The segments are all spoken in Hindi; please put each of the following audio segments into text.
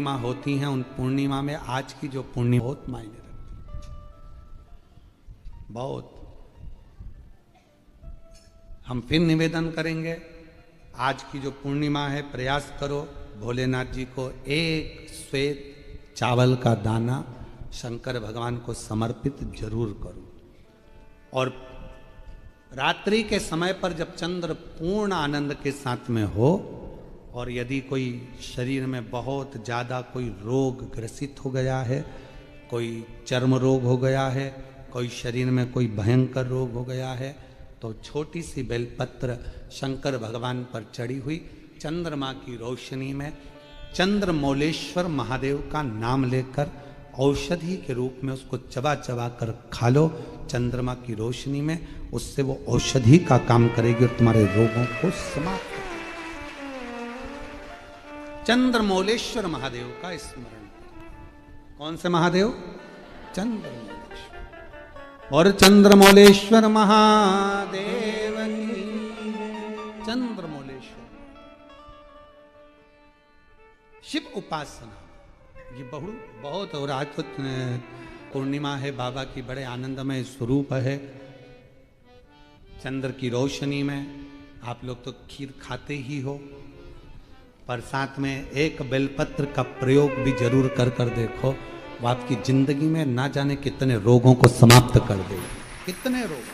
पूर्णिमा होती हैं, उन पूर्णिमा में आज की जो पूर्णिमा बहुत मायने रखती है, बहुत। हम फिर निवेदन करेंगे, आज की जो पूर्णिमा है, प्रयास करो भोलेनाथ जी को एक श्वेत चावल का दाना शंकर भगवान को समर्पित जरूर करो। और रात्रि के समय पर जब चंद्र पूर्ण आनंद के साथ में हो, और यदि कोई शरीर में बहुत ज़्यादा कोई रोग ग्रसित हो गया है, कोई चर्म रोग हो गया है, कोई शरीर में कोई भयंकर रोग हो गया है, तो छोटी सी बेलपत्र शंकर भगवान पर चढ़ी हुई चंद्रमा की रोशनी में चंद्रमौलेश्वर महादेव का नाम लेकर औषधि के रूप में उसको चबा चबा कर खा लो चंद्रमा की रोशनी में। उससे वो औषधि का काम करेगी और तुम्हारे रोगों को समाप्त करेगी। चंद्रमौलेश्वर महादेव का स्मरण। कौन से महादेव? चंद्रमौलेश्वर। और चंद्रमौलेश्वर महादेव की चंद्रमौलेश्वर शिव उपासना ये बहुत। और आज तो पूर्णिमा है, बाबा की बड़े आनंदमय स्वरूप है। चंद्र की रोशनी में आप लोग तो खीर खाते ही हो, पर साथ में एक बेलपत्र का प्रयोग भी जरूर कर कर देखो, वो आपकी जिंदगी में ना जाने कितने रोगों को समाप्त कर देगी, कितने रोग।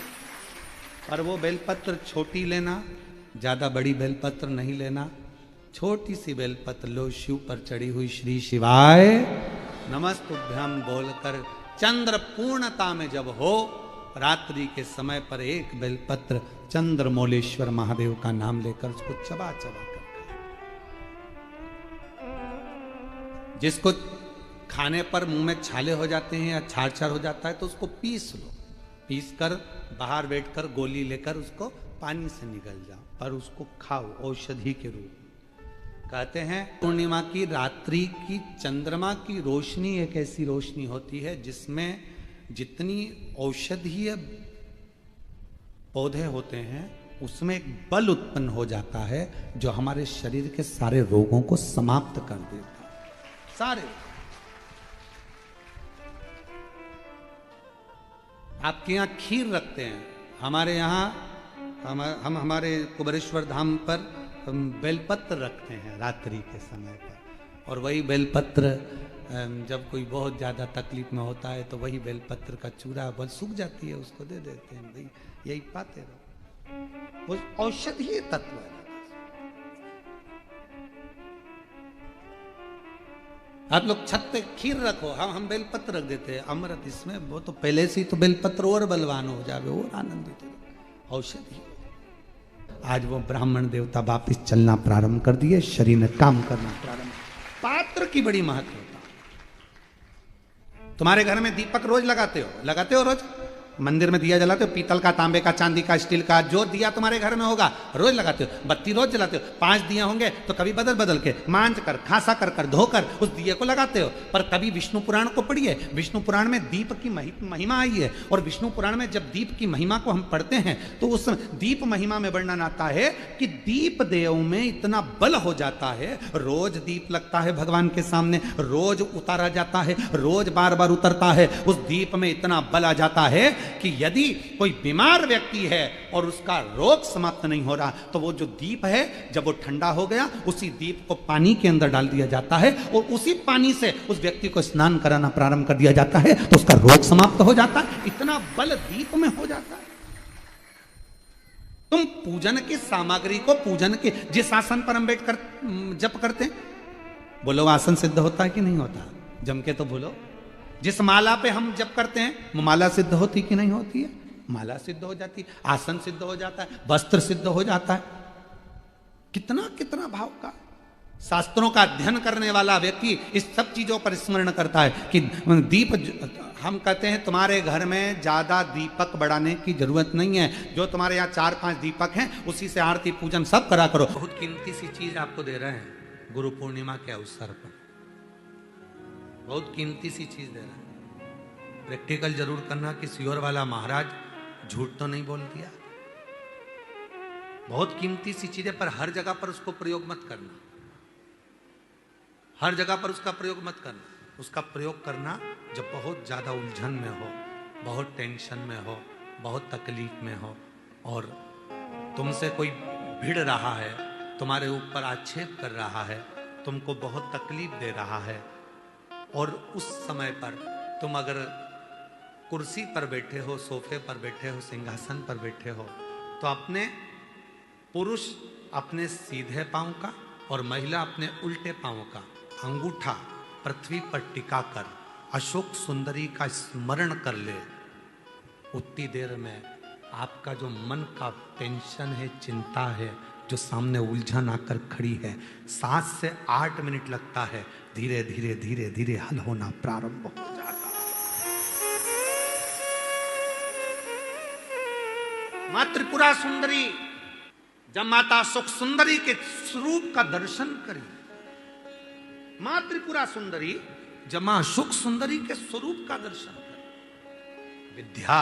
पर वो बेलपत्र छोटी लेना, ज्यादा बड़ी बेलपत्र नहीं लेना, छोटी सी बेलपत्र लो, शिव पर चढ़ी हुई श्री शिवाय नमस्तुभ्यम बोलकर चंद्र पूर्णता में जब हो, रात्रि के समय पर एक बेलपत्र चंद्रमौलेश्वर महादेव का नाम लेकर उसको चबा चबा कर, जिसको खाने पर मुंह में छाले हो जाते हैं या छार छार हो जाता है तो उसको पीस लो, पीस कर बाहर बैठकर गोली लेकर उसको पानी से निगल जाओ, पर उसको खाओ औषधि के रूप में। कहते हैं पूर्णिमा की रात्रि की चंद्रमा की रोशनी एक ऐसी रोशनी होती है जिसमें जितनी औषधीय पौधे होते हैं उसमें एक बल उत्पन्न हो जाता है जो हमारे शरीर के सारे रोगों को समाप्त कर देता है, सारे। आपके यहाँ खीर रखते हैं, हमारे यहाँ हम हमारे कुबेरेश्वर धाम पर बेलपत्र रखते हैं रात्रि के समय पर। और वही बेलपत्र जब कोई बहुत ज़्यादा तकलीफ में होता है तो वही बेलपत्र का चूरा बल सूख जाती है, उसको दे देते हैं, भाई यही पाते रहो, वो औषधीय तत्व है। आप लोग छत पे खीर रखो, हम बेलपत्र रख देते हैं, अमृत इसमें, वो तो पहले से ही तो बेलपत्र और बलवान हो जावे और आनंदित हो, औषधि। आज वो ब्राह्मण देवता वापिस चलना प्रारंभ कर दिए, शरीर ने काम करना प्रारंभ। पात्र की बड़ी महत्वता। तुम्हारे घर में दीपक रोज लगाते हो रोज? मंदिर में दिया जलाते हो, पीतल का, तांबे का, चांदी का, स्टील का, जो दिया तुम्हारे घर में होगा रोज लगाते हो। बत्ती रोज जलाते हो, 5 दिया होंगे तो कभी बदल बदल के मांझ कर, खासा कर धोकर उस दिए को लगाते हो। पर कभी विष्णु पुराण को पढ़िए, विष्णु पुराण में दीप की महिमा आई है। और विष्णु पुराण में जब दीप की महिमा को हम पढ़ते हैं तो उस दीप महिमा में वर्णन आता है कि दीप देव में इतना बल हो जाता है, रोज दीप लगता है भगवान के सामने, रोज उतारा जाता है, रोज बार बार उतरता है, उस दीप में इतना बल आ जाता है कि यदि कोई बीमार व्यक्ति है और उसका रोग समाप्त नहीं हो रहा तो वो जो दीप है जब वो ठंडा हो गया, उसी दीप को पानी के अंदर डाल दिया जाता है और उसी पानी से उस व्यक्ति को स्नान कराना प्रारंभ कर दिया जाता है तो उसका रोग समाप्त हो जाता है। इतना बल दीप में हो जाता है। तुम पूजन की सामग्री को, पूजन के जिस आसन पर हम बैठ कर जप करते हैं, बोलो आसन सिद्ध होता है कि नहीं होता? जम के तो बोलो। जिस माला पे हम जप करते हैं माला सिद्ध होती कि नहीं होती है? माला सिद्ध हो जाती है, आसन सिद्ध हो जाता है, वस्त्र सिद्ध हो जाता है। कितना कितना भाव का। शास्त्रों का अध्ययन करने वाला व्यक्ति इस सब चीजों पर स्मरण करता है कि दीप, हम कहते हैं तुम्हारे घर में ज्यादा दीपक बढ़ाने की जरूरत नहीं है, जो तुम्हारे यहाँ 4-5 दीपक हैं उसी से आरती पूजन सब करा करो। बहुत कीमती सी चीज आपको दे रहे हैं गुरु पूर्णिमा के अवसर पर, बहुत कीमती सी चीज दे रहा है। प्रैक्टिकल जरूर करना कि सियोर वाला महाराज झूठ तो नहीं बोल दिया। बहुत कीमती सी चीज है, पर हर जगह पर उसको प्रयोग मत करना। हर जगह पर उसका प्रयोग मत करना। उसका प्रयोग करना जब बहुत ज़्यादा उलझन में हो, बहुत टेंशन में हो, बहुत तकलीफ में हो, और तुमसे कोई भिड़ रहा है, तुम्हारे ऊपर आक्षेप कर रहा है, तुमको बहुत तकलीफ दे रहा है, और उस समय पर तुम अगर कुर्सी पर बैठे हो, सोफे पर बैठे हो, सिंहासन पर बैठे हो, तो अपने पुरुष अपने सीधे पांव का और महिला अपने उल्टे पांव का अंगूठा पृथ्वी पर टिकाकर अशोक सुंदरी का स्मरण कर ले। उतनी देर में आपका जो मन का टेंशन है, चिंता है, जो सामने उलझन आकर खड़ी है, 7 से 8 मिनट लगता है, धीरे धीरे धीरे धीरे हल होना प्रारंभ हो जाता है। मां त्रिपुरा सुंदरी जब माता सुख सुंदरी के स्वरूप का दर्शन करी, मां त्रिपुरा सुंदरी जब मां सुख सुंदरी के स्वरूप का दर्शन करी, विद्या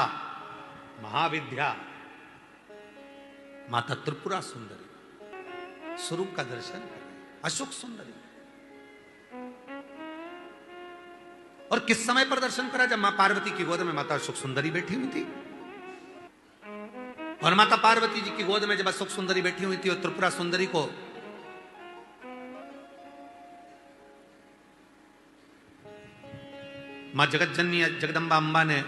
महाविद्या माता त्रिपुरा सुंदरी स्वरूप का दर्शन करी, अशोक सुंदरी। और किस समय पर दर्शन करा? जब मां पार्वती की गोद में माता अशोक सुंदरी बैठी हुई थी। और माता पार्वती जी की गोद में जब अशोक सुंदरी बैठी हुई थी और त्रिपुरा सुंदरी को मां जगतजननी जगदम्बा अम्बा ने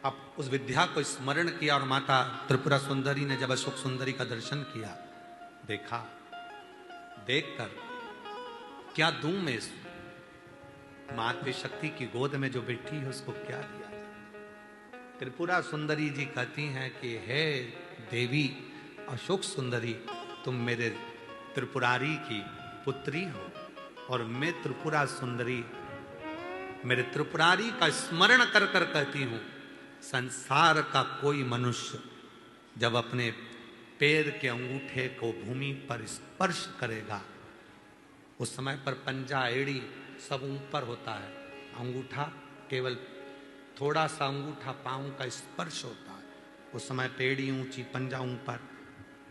अब उस विद्या को स्मरण किया, और माता त्रिपुरा सुंदरी ने जब अशोक सुंदरी का दर्शन किया, देखा, देखकर क्या दूं मैं इस मातृ शक्ति की गोद में जो बैठी है उसको क्या दिया? त्रिपुरा सुंदरी जी कहती हैं कि हे देवी अशोक सुंदरी, तुम मेरे त्रिपुरारी की पुत्री हो, और मैं त्रिपुरा सुंदरी मेरे त्रिपुरारी का स्मरण कर कर कहती हूं, संसार का कोई मनुष्य जब अपने पैर के अंगूठे को भूमि पर स्पर्श करेगा, उस समय पर पंजा एड़ी सब ऊपर होता है, अंगूठा केवल थोड़ा सा अंगूठा पांव का स्पर्श होता है, उस समय पेड़ी ऊंची, पंजा ऊपर,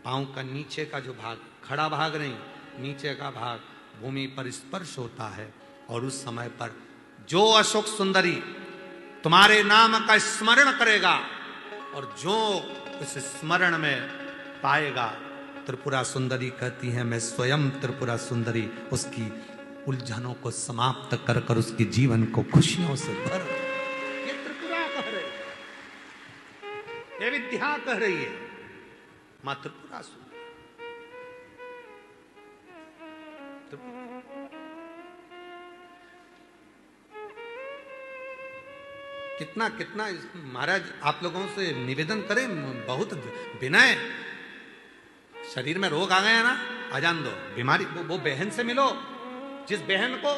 पांव का नीचे का जो भाग, खड़ा भाग नहीं, नीचे का भाग भूमि पर स्पर्श होता है। और उस समय पर जो अशोक सुंदरी तुम्हारे नाम का स्मरण करेगा और जो इस स्मरण में पाएगा, त्रिपुरा सुंदरी कहती है मैं स्वयं त्रिपुरा सुंदरी उसकी उलझनों को समाप्त कर कर उसके जीवन को खुशियों से भर। ये त्रिपुरा कह रही है, ये विद्या कह रही है, मां त्रिपुरा सुंदरी। कितना कितना महाराज आप लोगों से निवेदन करें, बहुत विनय। शरीर में रोग आ गया ना, अजान दो, बीमारी, वो बहन से मिलो जिस बहन को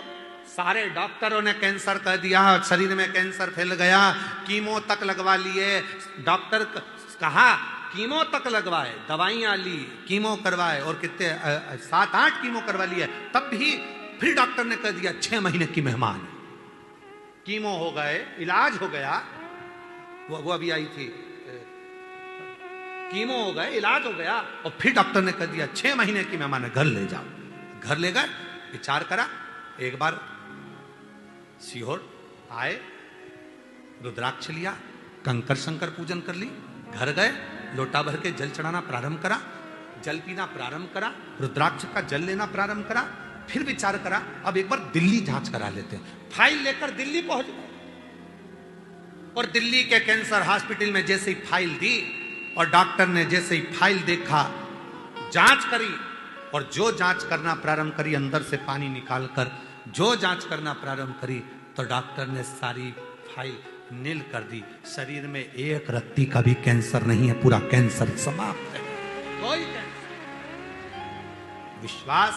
सारे डॉक्टरों ने कैंसर कह दिया, शरीर में कैंसर फैल गया, कीमो तक लगवा लिए, डॉक्टर कहा कीमो तक लगवाए, दवाइयां ली, कीमो करवाए, और कितने 7-8 कीमो करवा लिए, तब भी फिर डॉक्टर ने कह दिया 6 महीने की मेहमान। कीमो हो गए, इलाज हो गया, वो अभी आई थी, कीमो हो गए, इलाज हो गया, और फिर डॉक्टर ने कह दिया 6 महीने की मेहमान है, घर ले जाओ। घर ले गए, विचार करा, एक बार सीहोर आए, रुद्राक्ष लिया, कंकर शंकर पूजन कर ली, घर गए, लोटा भर के जल चढ़ाना प्रारंभ करा, जल पीना प्रारंभ करा, रुद्राक्ष का जल लेना प्रारंभ करा, फिर विचार करा अब एक बार दिल्ली जांच करा लेते हैं। फाइल लेकर दिल्ली पहुंच गए, और दिल्ली के कैंसर हॉस्पिटल में जैसे ही फाइल दी और डॉक्टर ने जैसे ही फाइल देखा, जांच करी, और जो जांच करना प्रारंभ करी, अंदर से पानी निकालकर जो जांच करना प्रारंभ करी, तो डॉक्टर ने सारी फाइल नील कर दी। शरीर में एक रत्ती का भी कैंसर नहीं है, पूरा कैंसर समाप्त है, कोई कैंसर। विश्वास।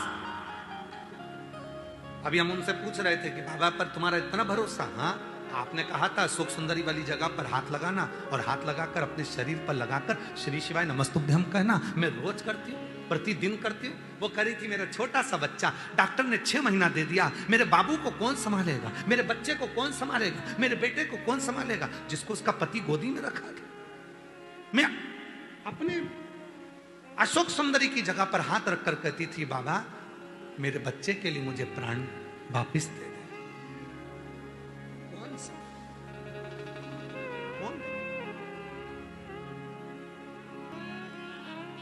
अभी हम उनसे पूछ रहे थे कि बाबा पर तुम्हारा इतना भरोसा? हाँ, आपने कहा था सुख सुंदरी वाली जगह पर हाथ लगाना, और हाथ लगाकर अपने शरीर पर लगाकर श्री शिवाय नमस्तुभ्यम कहना। मैं रोज करती हूँ, प्रतिदिन करती हूँ। वो कह रही थी मेरा छोटा सा बच्चा, डॉक्टर ने 6 महीना दे दिया, मेरे बाबू को कौन संभालेगा, मेरे बच्चे को कौन संभालेगा, मेरे बेटे को कौन संभालेगा, जिसको उसका पति गोदी में रखा था। मैं अपने अशोक सुंदरी की जगह पर हाथ रखकर कहती थी बाबा मेरे बच्चे के लिए मुझे प्राण वापिस दे दे। कौन सा? कौन?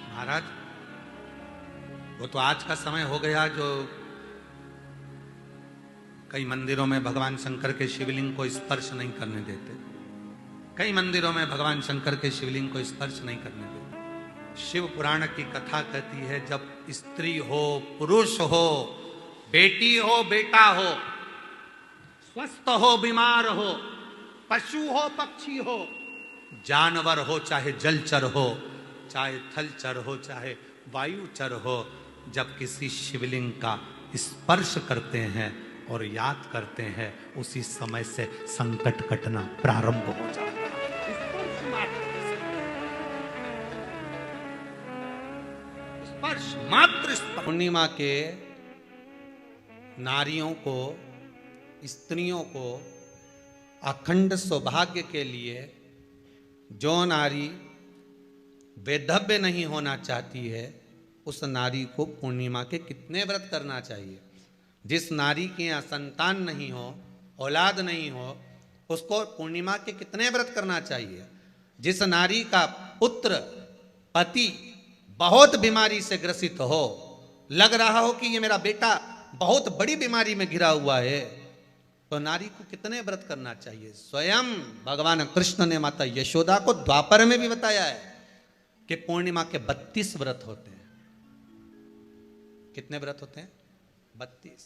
महाराज, वो तो आज का समय हो गया जो कई मंदिरों में भगवान शंकर के शिवलिंग को स्पर्श नहीं करने देते। कई मंदिरों में भगवान शंकर के शिवलिंग को स्पर्श नहीं करने देते। शिव पुराण की कथा कहती है, जब स्त्री हो, पुरुष हो, बेटी हो, बेटा हो, स्वस्थ हो, बीमार हो, पशु हो, पक्षी हो, जानवर हो, चाहे जलचर हो, चाहे थलचर हो, चाहे वायुचर हो, जब किसी शिवलिंग का स्पर्श करते हैं और याद करते हैं, उसी समय से संकट कटना प्रारंभ हो जाता है। स्पर्श मात्र स्पर्श। पूर्णिमा के नारियों को, स्त्रियों को अखंड सौभाग्य के लिए, जो नारी वैधव्य नहीं होना चाहती है, उस नारी को पूर्णिमा के कितने व्रत करना चाहिए? जिस नारी के यहाँ संतान नहीं हो, औलाद नहीं हो, उसको पूर्णिमा के कितने व्रत करना चाहिए? जिस नारी का पुत्र, पति बहुत बीमारी से ग्रसित हो, लग रहा हो कि ये मेरा बेटा बहुत बड़ी बीमारी में घिरा हुआ है, तो नारी को कितने व्रत करना चाहिए? स्वयं भगवान कृष्ण ने माता यशोदा को द्वापर में भी बताया है कि पूर्णिमा के 32 व्रत होते हैं। कितने व्रत होते हैं? 32।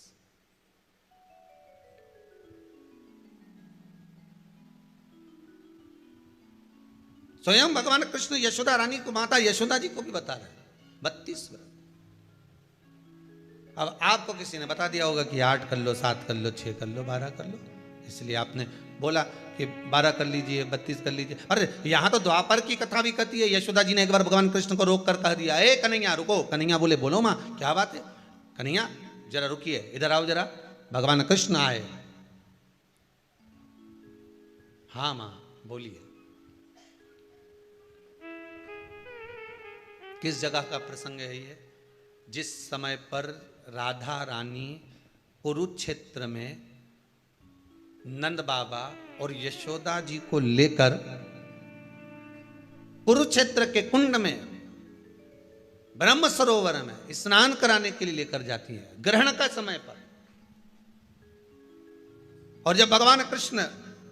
स्वयं भगवान कृष्ण यशोदा रानी को, माता यशोदा जी को भी बता रहे हैं 32 व्रत। अब आपको किसी ने बता दिया होगा कि 8 कर लो, 7 कर लो, 6 कर लो, 12 कर लो, इसलिए आपने बोला कि 12 कर लीजिए, 32 कर लीजिए। अरे यहां तो द्वापर की कथा भी कहती है। यशोदा जी ने एक बार भगवान कृष्ण को रोक कर कह दिया, ए कन्हैया रुको। कन्हैया बोले, बोलो मां क्या बात है? कन्हैया जरा रुकिए, इधर आओ जरा। भगवान कृष्ण आए। हाँ मां बोलिए। किस जगह का प्रसंग है ये? जिस समय पर राधा रानी कुरुक्षेत्र में नंद बाबा और यशोदा जी को लेकर कुरुक्षेत्र के कुंड में, ब्रह्म सरोवर में स्नान कराने के लिए लेकर जाती है, ग्रहण का समय पर। और जब भगवान कृष्ण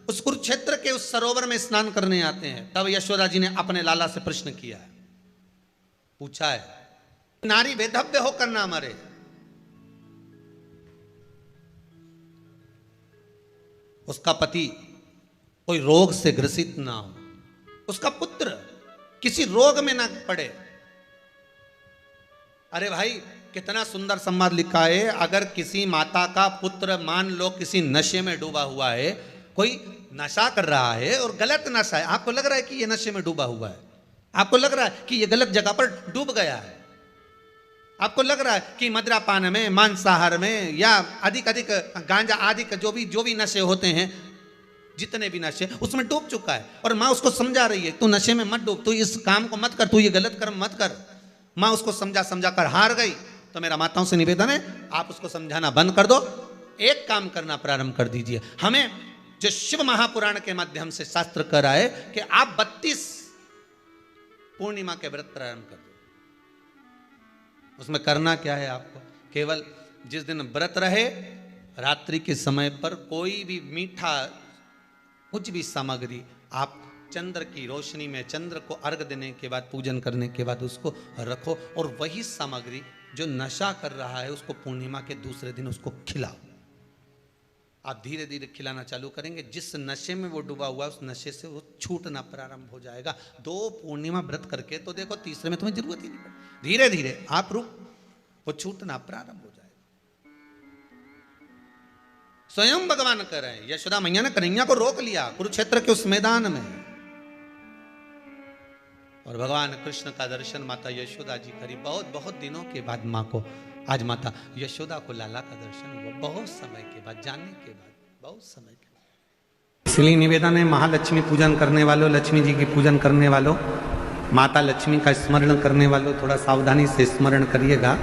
उस कुरुक्षेत्र के उस सरोवर में स्नान करने आते हैं, तब यशोदा जी ने अपने लाला से प्रश्न किया है, पूछा है, नारी वैधव्य होकर ना मरे, उसका पति कोई रोग से ग्रसित ना हो, उसका पुत्र किसी रोग में ना पड़े। अरे भाई कितना सुंदर संवाद लिखा है। अगर किसी माता का पुत्र मान लो किसी नशे में डूबा हुआ है, कोई नशा कर रहा है और गलत नशा है, आपको लग रहा है कि ये नशे में डूबा हुआ है, आपको लग रहा है कि ये गलत जगह पर डूब गया है, आपको लग रहा है कि मदिरापान में, मांसाहार में या अधिक गांजा आदि का जो भी नशे होते हैं, जितने भी नशे, उसमें डूब चुका है। और माँ उसको समझा रही है, तू नशे में मत डूब, तू इस काम को मत कर, तू ये गलत कर्म मत कर। माँ उसको समझा कर हार गई। तो मेरा माताओं से निवेदन है, आप उसको समझाना बंद कर दो, एक काम करना प्रारंभ कर दीजिए। हमें जो शिव महापुराण के माध्यम से शास्त्र कह रहा है कि आप 32 पूर्णिमा के व्रत प्रारंभ कर दो। उसमें करना क्या है आपको? केवल जिस दिन व्रत रहे, रात्रि के समय पर कोई भी मीठा, कुछ भी सामग्री आप चंद्र की रोशनी में, चंद्र को अर्घ देने के बाद, पूजन करने के बाद उसको रखो, और वही सामग्री जो नशा कर रहा है उसको पूर्णिमा के दूसरे दिन उसको खिलाओ। आप धीरे धीरे खिलाना चालू करेंगे, जिस नशे में वो डूबा हुआ उस नशे से वो छूटना प्रारंभ हो जाएगा। 2 पूर्णिमा व्रत करके तो देखो, तीसरे में तुम्हें जरूरत ही नहीं पड़ेगी। धीरे धीरे आप रुक, वो छूटना प्रारंभ हो जाएगा। स्वयं भगवान कह रहे हैं, यशोदा मैया ने कन्हैया को रोक लिया कुरुक्षेत्र के उस मैदान में, और भगवान कृष्ण का दर्शन माता यशोदा जी करी। बहुत दिनों के बाद माँ को, आज माता यशोदा को लाला का दर्शन हुआ, बहुत समय के बाद, जाने के बाद, बहुत समय के बाद। इसलिए निवेदन है, महालक्ष्मी पूजन करने वालों, लक्ष्मी जी की पूजन करने वालों, माता लक्ष्मी का स्मरण करने वालों, थोड़ा सावधानी से स्मरण करिएगा।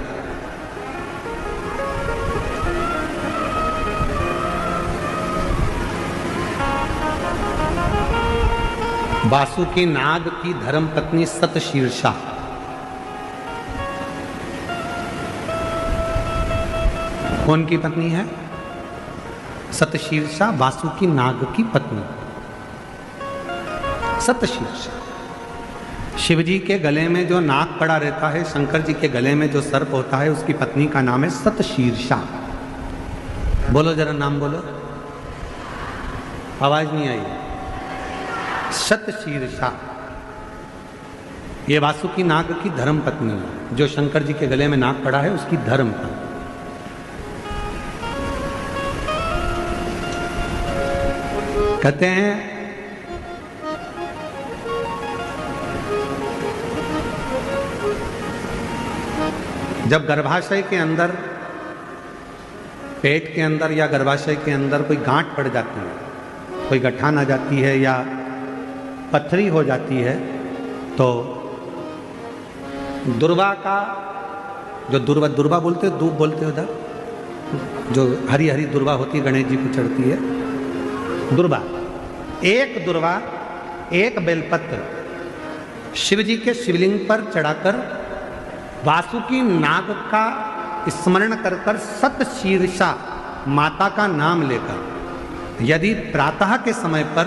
वासुकी नाग की धर्म पत्नी सतशीर्षा। कौन की पत्नी है? सतशीर्षा वासुकी नाग की पत्नी सतशीर्षा। शिवजी के गले में जो नाग पड़ा रहता है, शंकर जी के गले में जो सर्प होता है, उसकी पत्नी का नाम है सतशीर्षा। बोलो जरा, नाम बोलो। आवाज नहीं आई। सतशीर्षा ये वासुकी नाग की धर्म पत्नी है, जो शंकर जी के गले में नाग पड़ा है उसकी धर्म पत्नी। कहते हैं जब गर्भाशय के अंदर, पेट के अंदर या गर्भाशय के अंदर कोई गांठ पड़ जाती है, कोई गठान आ जाती है या पथरी हो जाती है, तो दुर्वा का जो दुर्वा बोलते हो, दूब बोलते हो उधर, जो हरी हरी दुर्वा होती है, गणेश जी को चढ़ती है दुर्वा, एक दुर्वा, एक बेलपत्र शिव जी के शिवलिंग पर चढ़ाकर वासुकी नाग का स्मरण कर कर सतशीर्षा माता का नाम लेकर यदि प्रातः के समय पर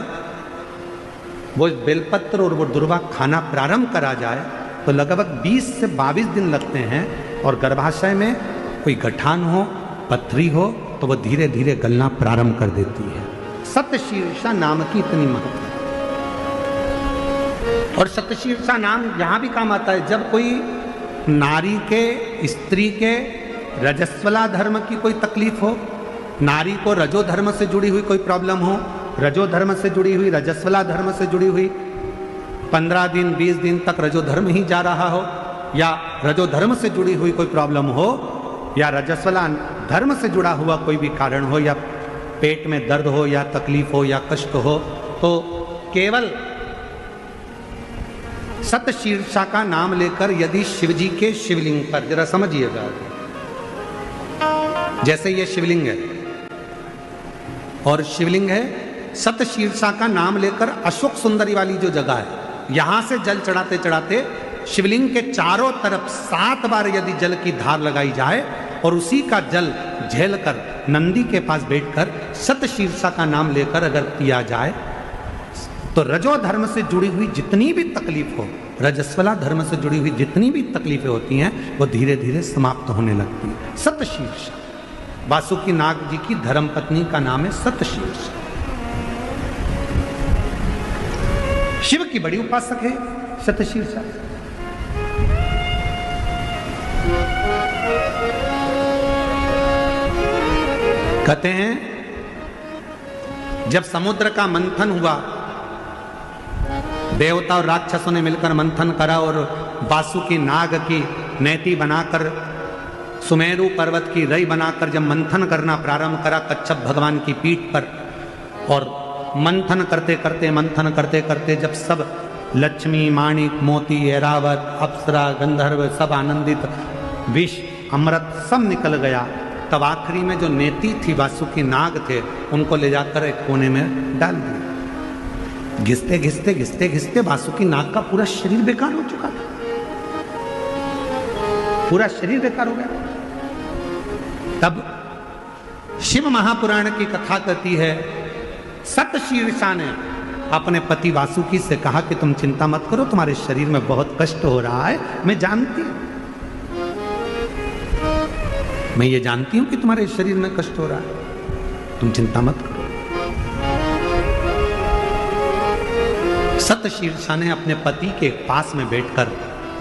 वो बेलपत्र और वो दुर्वा खाना प्रारंभ करा जाए तो लगभग 20 से 22 दिन लगते हैं, और गर्भाशय में कोई गठान हो, पथरी हो, तो वो धीरे धीरे गलना प्रारंभ कर देती है। सतशीर्षा नाम की इतनी महत्व है। और सतशीर्षा नाम यहां भी काम आता है जब कोई नारी के, स्त्री के रजस्वला धर्म की कोई तकलीफ हो, नारी को रजो धर्म से जुड़ी हुई कोई प्रॉब्लम हो, रजो धर्म से जुड़ी हुई, रजस्वला धर्म से जुड़ी हुई, 15 दिन 20 दिन तक रजो धर्म ही जा रहा हो, या रजो धर्म से जुड़ी हुई कोई प्रॉब्लम हो, या रजस्वला धर्म से जुड़ा हुआ कोई भी कारण हो, या पेट में दर्द हो, या तकलीफ हो, या कष्ट हो, तो केवल सतशीर्षा का नाम लेकर यदि शिवजी के शिवलिंग पर, जरा समझिएगा, जैसे ये शिवलिंग है और शिवलिंग है, सतशीर्षा का नाम लेकर अशोक सुंदरी वाली जो जगह है, यहां से जल चढ़ाते चढ़ाते शिवलिंग के चारों तरफ 7 बार यदि जल की धार लगाई जाए और उसी का जल झेलकर नंदी के पास बैठकर सतशीर्षा का नाम लेकर अगर पिया जाए तो रजो धर्म से जुड़ी हुई जितनी भी तकलीफ हो, रजस्वला धर्म से जुड़ी हुई जितनी भी तकलीफें होती हैं, वो धीरे धीरे समाप्त होने लगती है। सतशीर्षा वासुकी नाग जी की धर्म पत्नी का नाम है सतशीर्षा। शिव की बड़ी उपासक है सतशीर्षा। कहते हैं जब समुद्र का मंथन हुआ, देवता और राक्षसों ने मिलकर मंथन करा और वासुकी नाग की नेति बनाकर, सुमेरु पर्वत की रई बनाकर जब मंथन करना प्रारंभ करा कच्छप भगवान की पीठ पर, और मंथन करते करते जब सब लक्ष्मी, माणिक, मोती, ऐरावत, अप्सरा, गंधर्व सब आनंदित, विष, अमृत सब निकल गया, तब आखिरी में जो नेति थी वासुकी नाग थे, उनको ले जाकर एक कोने में डाल दिया। घिसते घिसते घिसते घिसते वासुकी नाग का पूरा शरीर बेकार हो चुका था, पूरा शरीर बेकार हो गया। तब शिव महापुराण की कथा कहती है, सतशीर्षा ने अपने पति वासुकी से कहा कि तुम चिंता मत करो, तुम्हारे शरीर में बहुत कष्ट हो रहा है, मैं जानती हूं, मैं ये जानती हूं कि तुम्हारे शरीर में कष्ट हो रहा है, तुम चिंता मत करो। सतशीर्षा ने अपने पति के पास में बैठकर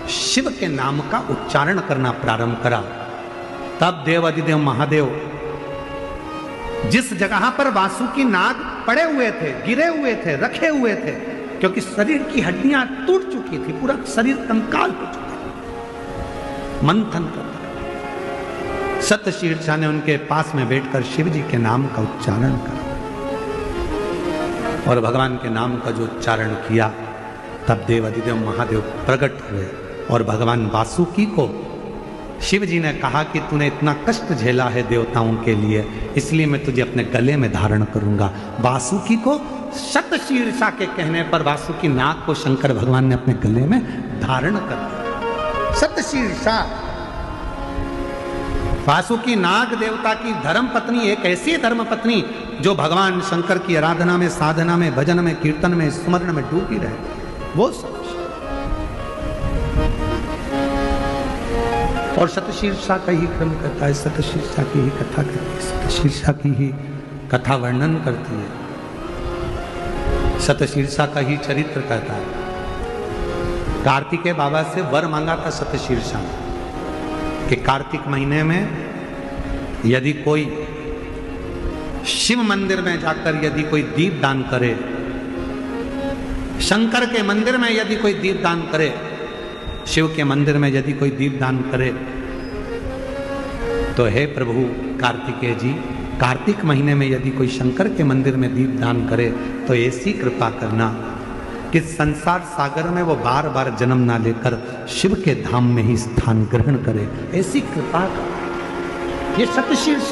शिव के नाम का उच्चारण करना प्रारंभ करा। तब देवाधिदेव महादेव जिस जगह पर वासुकी नाग पड़े हुए थे, गिरे हुए थे, रखे हुए थे, क्योंकि शरीर की हड्डियां टूट चुकी थी, पूरा शरीर कंकाल हो चुका था, मंथन करता, सतशीर्षा ने उनके पास में बैठकर शिव जी के नाम का उच्चारण करा, और भगवान के नाम का जो उच्चारण किया, तब देवाधिदेव महादेव प्रकट हुए, और भगवान वासुकी को शिव जी ने कहा कि तूने इतना कष्ट झेला है देवताओं के लिए, इसलिए मैं तुझे अपने गले में धारण करूंगा। वासुकी को शतशीर्षा के कहने पर वासुकी नाग को शंकर भगवान ने अपने गले में धारण कर लिया। शतशीर्षा वासुकी नाग देवता की धर्म पत्नी, एक ऐसी धर्म पत्नी जो भगवान शंकर की आराधना में, साधना में, भजन में, कीर्तन में, स्मरण में डूबी रहे, वो और शतशीर्षा का ही क्रम करता है, शतशीर्षा की ही कथा करती है, शतशीर्षा की ही कथा वर्णन करती है, शतशीर्षा का ही चरित्र कहता है। कार्तिकेय बाबा से वर मांगा था शतशीर्षा कि कार्तिक महीने में यदि कोई शिव मंदिर में जाकर यदि कोई दीप दान करे, शंकर के मंदिर में यदि कोई दीप दान करे, शिव के मंदिर में यदि कोई दीप दान करे, तो हे प्रभु कार्तिकेय जी, कार्तिक महीने में यदि कोई शंकर के मंदिर में दीप दान करे तो ऐसी कृपा करना कि संसार सागर में वो बार बार जन्म ना लेकर शिव के धाम में ही स्थान ग्रहण करे, ऐसी कृपा। ये शतशीर्ष